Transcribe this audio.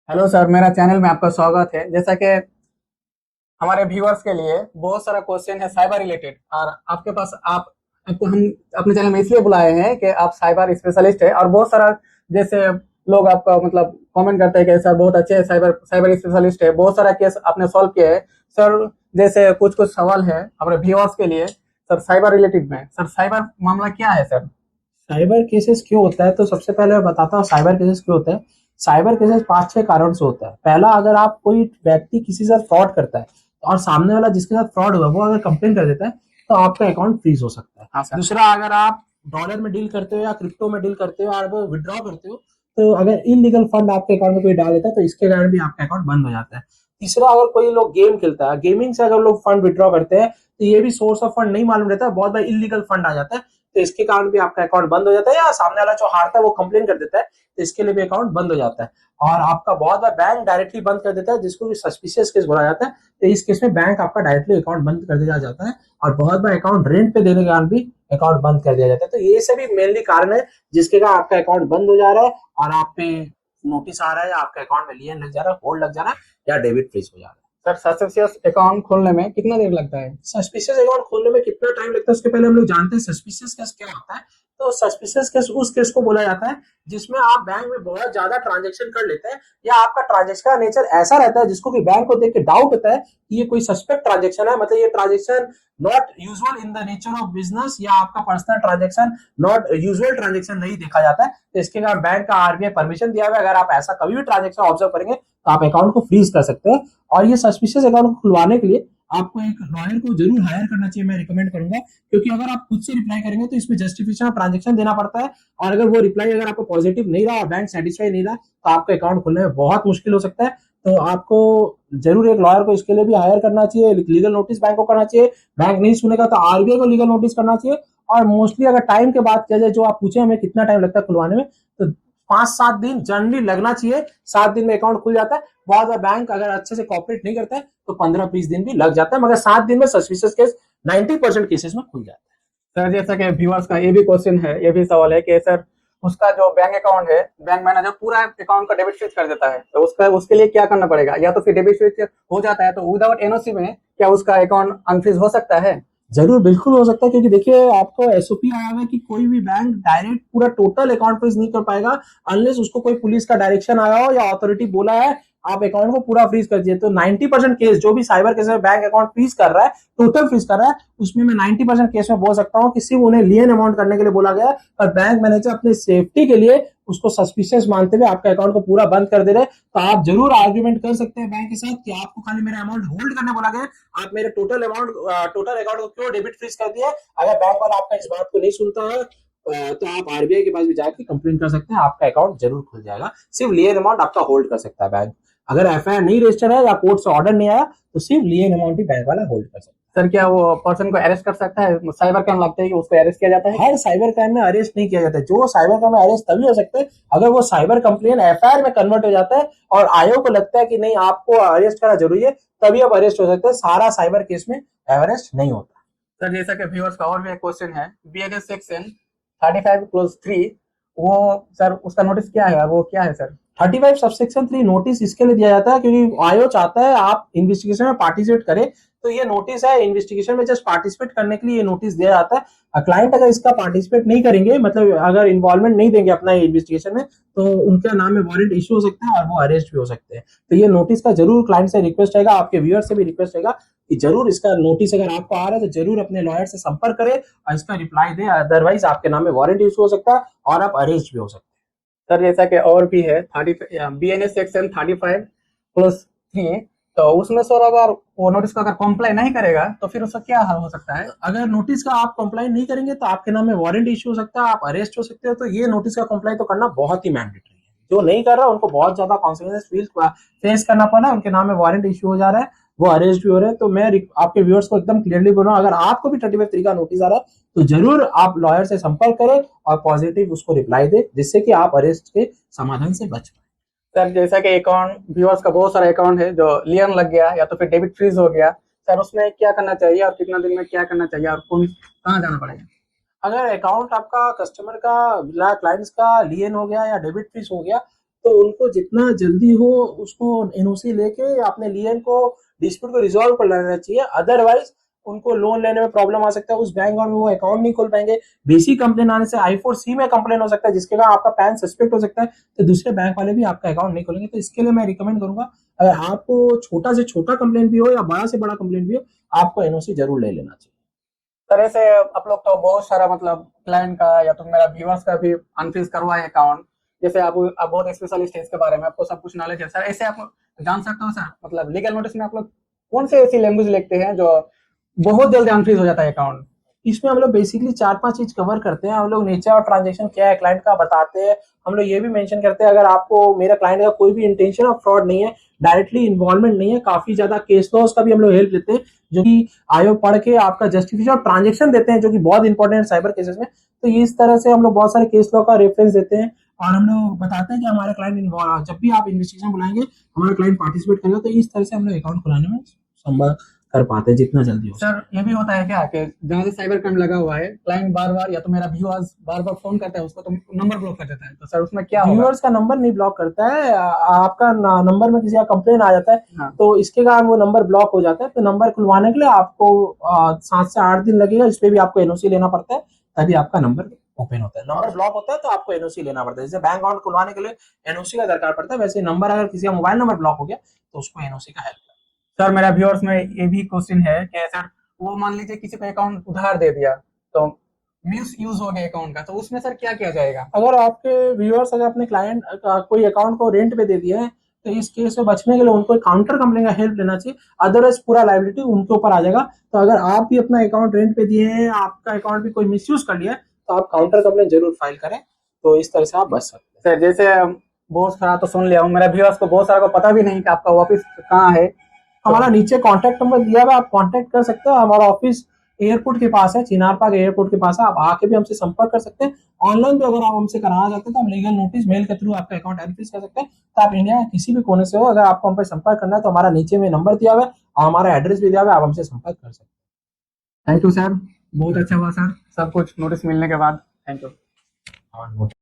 Hello sir, मेरा channel में आपका स्वागत है। जैसा कि हमारे व्यूअर्स के लिए बहुत सारा क्वेश्चन है साइबर रिलेटेड, और आपके पास आपको हम अपने चैनल में इसलिए बुलाए हैं कि आप साइबर स्पेशलिस्ट है। और बहुत सारा जैसे लोग आपका मतलब कमेंट करते हैं कि सर बहुत अच्छे साइबर साइबर स्पेशलिस्ट है, बहुत सारा केस आपने सॉल्व किया है सर। जैसे कुछ कुछ सवाल है हमारे व्यूअर्स के लिए सर, साइबर रिलेटेड में। सर साइबर मामला क्या है सर? साइबर केसेस क्यों होता है, तो सबसे पहले मैं बताता हूँ साइबर केसेस क्यों होता है। साइबर केसेस पांच छह कारण से होता है। पहला, अगर आप कोई व्यक्ति किसी से फ्रॉड करता है और सामने वाला जिसके साथ फ्रॉड हुआ वो अगर कंप्लेन कर देता है तो आपका अकाउंट फ्रीज हो सकता है। हाँ सर। दूसरा, अगर आप डॉलर में डील करते हो या क्रिप्टो में डील करते हो और वो विड्रॉ करते हो, तो अगर इनलीगल फंड आपके अकाउंट में कोई डाल देता है तो इसके कारण भी आपका अकाउंट बंद हो जाता है। तीसरा, अगर कोई लोग गेम खेलता है, गेमिंग से अगर लोग फंड विड्रॉ करते हैं तो ये भी सोर्स ऑफ फंड नहीं मालूम रहता है, बहुत बार इलीगल फंड आ जाता है, तो इसके कारण भी आपका अकाउंट बंद हो जाता है। या सामने वाला जो हारता है वो कंप्लेन कर देता है तो इसके लिए भी अकाउंट बंद हो जाता है। और आपका बहुत बार बैंक डायरेक्टली बंद कर देता है, जिसको सस्पिशियस केस बोला जाता है। तो इस केस में बैंक आपका डायरेक्टली अकाउंट बंद कर दिया जाता है। और बहुत बार अकाउंट रेंट पे देने के कारण भी अकाउंट बंद कर दिया जाता है। तो ये सभी मेनली कारण है जिसके कारण आपका अकाउंट बंद हो जा रहा है और आप पे नोटिस आ रहा है, आपके अकाउंट में लियन लग जा रहा है, होल्ड लग जा रहा है या डेबिट फ्रीज हो जा रहा है। सर सस्पिशियस अकाउंट खोलने में कितना देर लगता है? सस्पिशियस अकाउंट खोलने में कितना टाइम लगता है उसके पहले हम लोग जानते हैं सस्पिशियस केस क्या होता है। तो सस्पिशियस केस उस केस को बोला जाता है जिसमें आप बैंक में बहुत ज्यादा ट्रांजेक्शन कर लेते हैं, या आपका ट्रांजेक्शन का नेचर ऐसा रहता है जिसको कि बैंक को देख के डाउट होता है कि ये कोई सस्पेक्ट ट्रांजेक्शन है, मतलब ये transaction not usual in the nature of business, या आपका personal transaction not usual transaction नहीं देखा जाता है। तो इसके कारण बैंक का आरबीआई परमिशन दिया हुआ है, अगर आप ऐसा कभी भी ट्रांजेक्शन ऑब्जर्व करेंगे तो आप अकाउंट को फ्रीज कर सकते हैं। और ये सस्पिशियस अकाउंट को खुलवाने के लिए आपको एक लॉयर को जरूर हायर करना चाहिए, मैं रिकमेंड करूंगा। क्योंकि अगर आप खुद से रिप्लाई करेंगे तो इसमें जस्टिफिकेशन ऑफ ट्रांजेक्शन देना पड़ता है, और अगर वो रिप्लाई अगर आपको पॉजिटिव नहीं रहा, बैंक सेटिस्फाई नहीं रहा, तो आपका अकाउंट खोलने में बहुत मुश्किल हो सकता है। तो आपको जरूर एक लॉयर को इसके लिए भी हायर करना चाहिए, लीगल नोटिस बैंक को करना चाहिए। बैंक नहीं सुनेगा तो आरबीआई को लीगल नोटिस करना चाहिए। और मोस्टली अगर टाइम के बात किया जाए, जो आप पूछे हमें कितना टाइम लगता है खुलवाने में, तो 5-7 दिन जनरली लगना चाहिए। 7 दिन में अकाउंट खुल जाता है। बहुत बार बैंक अगर अच्छे से कॉपरेट नहीं करता है तो 15-20 दिन भी लग जाता है, मगर 7 दिन में सस्पिशियस केस 90% केसेस में खुल जाता है। सर जैसा कि व्यूअर्स का ये भी क्वेश्चन है, ये भी सवाल है कि सर उसका जो बैंक अकाउंट है, बैंक मैनेजर पूरा अकाउंट का डेबिट स्विच कर देता है, तो उसका उसके लिए क्या करना पड़ेगा? या तो फिर डेबिट स्विच हो जाता है तो विदाउट एनओसी में क्या उसका अकाउंट अनफ्रीज हो सकता है? जरूर, बिल्कुल हो सकता है, क्योंकि देखिए आपको एसओपी आया हुआ है कि कोई भी बैंक डायरेक्ट पूरा टोटल अकाउंट फ्रीज नहीं कर पाएगा अनलेस उसको कोई पुलिस का डायरेक्शन आया हो या अथॉरिटी बोला है आप अकाउंट को पूरा फ्रीज कर दिए। तो 90% केस जो भी साइबर केस में बैंक अकाउंट फ्रीज कर रहा है, टोटल फ्रीज कर रहा है, उसमें मैं 90% केस में बोल सकता हूँ कि सिर्फ उन्हें लियन अमाउंट करने के लिए बोला गया है, और बैंक मैनेजर अपने सेफ्टी के लिए उसको सस्पिशियस मानते हुए आपके अकाउंट को पूरा बंद कर दे रहे हैं। तो आप जरूर आर्ग्यूमेंट कर सकते हैं बैंक के साथ कि आपको खाली मेरा अमाउंट होल्ड करने बोला गया, आप मेरे टोटल अकाउंट को क्यों डेबिट फ्रीज कर दिया। अगर बैंक वाला आपका इस बात को नहीं सुनता है तो आप आरबीआई के पास भी जाकर कंप्लेन कर सकते हैं, आपका अकाउंट जरूर खुल जाएगा। सिर्फ लियन अमाउंट आपका होल्ड कर सकता है बैंक। अगर एफआईआर नहीं रजिस्टर है या कोर्ट से ऑर्डर नहीं आया तो सिर्फ लियन अमाउंट ही बैंक वाला होल्ड कर सकता है। सर क्या वो पर्सन को अरेस्ट कर सकता है? साइबर क्राइम लगता है कि उसको अरेस्ट किया जाता है? हर साइबर क्राइम में अरेस्ट नहीं किया जाता है। जो साइबर क्राइम में अरेस्ट तभी हो सकता है अगर वो साइबर कंप्लेन एफआईआर में कन्वर्ट हो जाता है और आयोग को लगता है कि नहीं आपको अरेस्ट करना जरूरी है, तभी आप अरेस्ट हो सकते हैं। सारा साइबर केस में अरेस्ट नहीं होता। सर जैसा कि व्यूअर्स का और भी एक क्वेश्चन है, बीएनएस सेक्शन 35 क्लोज 3, वो सर उसका नोटिस क्या है, वो क्या है सर? 35 सबसेक्शन 3 नोटिस इसके लिए दिया जाता है क्योंकि आयोग चाहता है आप इन्वेस्टिगेशन में पार्टिसिपेट करें। तो ये नोटिस है इन्वेस्टिगेशन में जस्ट पार्टिसिपेट करने के लिए ये नोटिस दिया जाता है। क्लाइंट अगर इसका पार्टिसिपेट नहीं करेंगे, मतलब अगर इन्वॉल्वमेंट नहीं देंगे अपना इन्वेस्टिगेशन में, तो उनके नाम में वारंट इशू हो सकता है और वो अरेस्ट भी हो सकते हैं। तो ये नोटिस का जरूर क्लाइंट से रिक्वेस्ट रहेगा, आपके व्यूअर से भी रिक्वेस्ट रहेगा कि जरूर इसका नोटिस अगर आपको आ रहा है तो जरूर अपने लॉयर से संपर्क करें और इसका रिप्लाई दें, अदरवाइज आपके नाम में वारंट इशू हो सकता है और आप अरेस्ट भी हो सकते हैं। सर जैसा कि और भी है 30 बीएनएस सेक्शन 35 क्लोज 3, तो उसमें सर अगर वो नोटिस को अगर कॉम्प्लाई नहीं करेगा तो फिर उसका क्या हाल हो सकता है? अगर नोटिस का आप कंप्लाई नहीं करेंगे तो आपके नाम में वारंट इशू हो सकता है, आप अरेस्ट हो सकते हो। तो ये नोटिस का कंप्लाई तो करना बहुत ही मैंडेटरी है। जो नहीं कर रहा उनको बहुत ज्यादा कॉन्सिक्वेंसेस फेस करना पड़ रहा है, उनके नाम में वारंट इशू हो जा रहा है, वो अरेस्ट भी हो रहे हैं। तो मैं आपके व्यूअर्स को एकदम क्लियरली बोल रहा हूँ, अगर आपको भी 35 का नोटिस आ रहा है तो जरूर आप लॉयर से संपर्क करें और पॉजिटिव उसको रिप्लाई दे, जिससे कि आप अरेस्ट के समाधान से बच पाए। सर जैसा कि अकाउंट व्यूअर्स का बहुत सारा अकाउंट है जो लियन लग गया या तो फिर डेबिट फ्रीज हो गया, सर उसमें क्या करना चाहिए और कितना दिन में क्या करना चाहिए और कौन कहाँ जाना पड़ेगा? अगर अकाउंट आपका कस्टमर का क्लाइंट्स का लियन हो गया या डेबिट फ्रीज हो गया, तो उनको जितना जल्दी हो उसको एनओसी लेके अपने लियन को डिस्प्यूट को रिजॉल्व कर लेना चाहिए, अदरवाइज उनको लोन लेने में प्रॉब्लम आ सकता है, उस बैंक में वो अकाउंट नहीं खोल पाएंगे। बेसिक कंप्लेन आने से I4C में कंप्लेन हो सकता है, जिसके कारण आपका पैन सस्पेक्ट हो सकता है, तो दूसरे बैंक वाले भी आपका अकाउंट नहीं खोलेंगे। तो इसके लिए मैं रिकमेंड करूंगा, अगर आपको छोटा से छोटा कंप्लेन भी हो या बड़ा से बड़ा कंप्लेन भी हो, आपको एनओसी जरूर ले लेना चाहिए। तरह से आप लोग तो बहुत सारा मतलब क्लाइंट का या तो मेरा व्यूअर्स का भी अनफ्रीज करवाए अकाउंट। जैसे आप बहुत स्पेशलिस्ट है इसके बारे में, आपको सब कुछ नॉलेज है सर। ऐसे आप जान सकते हो सर, मतलब लीगल नोटिस में आप लोग कौन से ऐसी लैंग्वेज लिखते हैं जो बहुत जल्दी अनफ्रीज हो जाता है अकाउंट? इसमें हम लोग बेसिकली 4-5 चीज कवर करते हैं। हम लोग नेचर और ट्रांजेक्शन क्या है क्लाइंट का बताते हैं। हम लोग ये भी मेंशन करते हैं, अगर आपको मेरा क्लाइंट का कोई भी इंटेंशन ऑफ फ्रॉड नहीं है, डायरेक्टली इन्वॉल्वमेंट नहीं है, काफी ज्यादा केस लॉस का भी हम लोग हेल्प लेते हैं, जो कि आयोग पढ़ के आपका जस्टिफिकेशन और ट्रांजेक्शन देते हैं, जो कि बहुत इंपॉर्टेंट है साइबर केसेस में। तो इस तरह से हम लोग बहुत सारे केस लॉ का रेफरेंस देते हैं, और हम लोग बताते हैं कि हमारा क्लाइंट इन्वॉल्व, जब भी आप इन्वेस्टिगेशन बुलाएंगे हमारा क्लाइंट पार्टिसिपेट करेगा। तो इस तरह से हम लोग अकाउंट खुलाने में संभव कर पाते हैं जितना जल्दी हो। सर ये भी होता है क्या कि जहाँ से साइबर क्राइम लगा हुआ है, क्लाइंट बार बार या तो मेरा व्यूअर्स बार बार फोन करता है उसको, तो नंबर ब्लॉक कर देता है, तो सर उसमें क्या होगा? व्यूअर्स का नंबर नहीं ब्लॉक करता है, आपका नंबर में किसी का कंप्लेन आ जाता है, हाँ। तो इसके कारण वो नंबर ब्लॉक हो जाता है। तो नंबर खुलवाने के लिए आपको 7 से 8 दिन लगेगा, इस पे भी आपको एनओसी लेना पड़ता है, तभी आपका नंबर ओपन होता है। नंबर ब्लॉक होता है तो आपको एनओसी लेना पड़ता है। जैसे बैंक अकाउंट खुलवाने के लिए एनओसी का दरकार पड़ता है, वैसे नंबर अगर किसी का मोबाइल नंबर ब्लॉक हो गया तो उसको एनओसी का हेल्प। सर मेरा व्यूअर्स में ये भी क्वेश्चन है कि सर वो मान लीजिए किसी को अकाउंट उधार दे दिया तो मिस यूज हो गया अकाउंट का, तो उसमें सर क्या किया जाएगा? अगर आपके व्यूअर्स अगर अपने क्लाइंट कोई अकाउंट को रेंट पे दे दिया है, तो इस केस में बचने के लिए उनको काउंटर कंप्लेन का हेल्प लेना चाहिए, अदरवाइज पूरा लाइबिलिटी उनके ऊपर आ जाएगा। तो अगर आप भी अपना अकाउंट रेंट पे दिए हैं, आपका अकाउंट भी कोई मिसयूज कर लिया है, तो आप काउंटर कंप्लेन जरूर फाइल करें, तो इस तरह से आप बच सकते हैं। सर जैसे बहुत सारा तो सुन लिया हूँ, मेरा व्यूअर्स को बहुत सारा को पता भी नहीं कि आपका ऑफिस कहाँ है। हमारा नीचे कांटेक्ट नंबर दिया हुआ है, आप कांटेक्ट कर सकते हो। हमारा ऑफिस एयरपोर्ट के पास है, चिनार पार्क एयरपोर्ट के पास है, आप आके भी हमसे संपर्क कर सकते हैं। ऑनलाइन भी अगर आप हमसे कराना चाहते हैं तो हम लीगल नोटिस मेल के थ्रू आपका अकाउंट एनफ्रीज कर सकते हैं। तो आप इंडिया के किसी भी कोने से हो, अगर आपको हम पे संपर्क करना है तो हमारा नीचे में नंबर दिया हुआ है और हमारा एड्रेस भी दिया हुआ है, आप हमसे संपर्क कर सकते थैंक यू सर, बहुत अच्छा हुआ सर सब कुछ नोटिस मिलने के बाद। Thank you. हैं।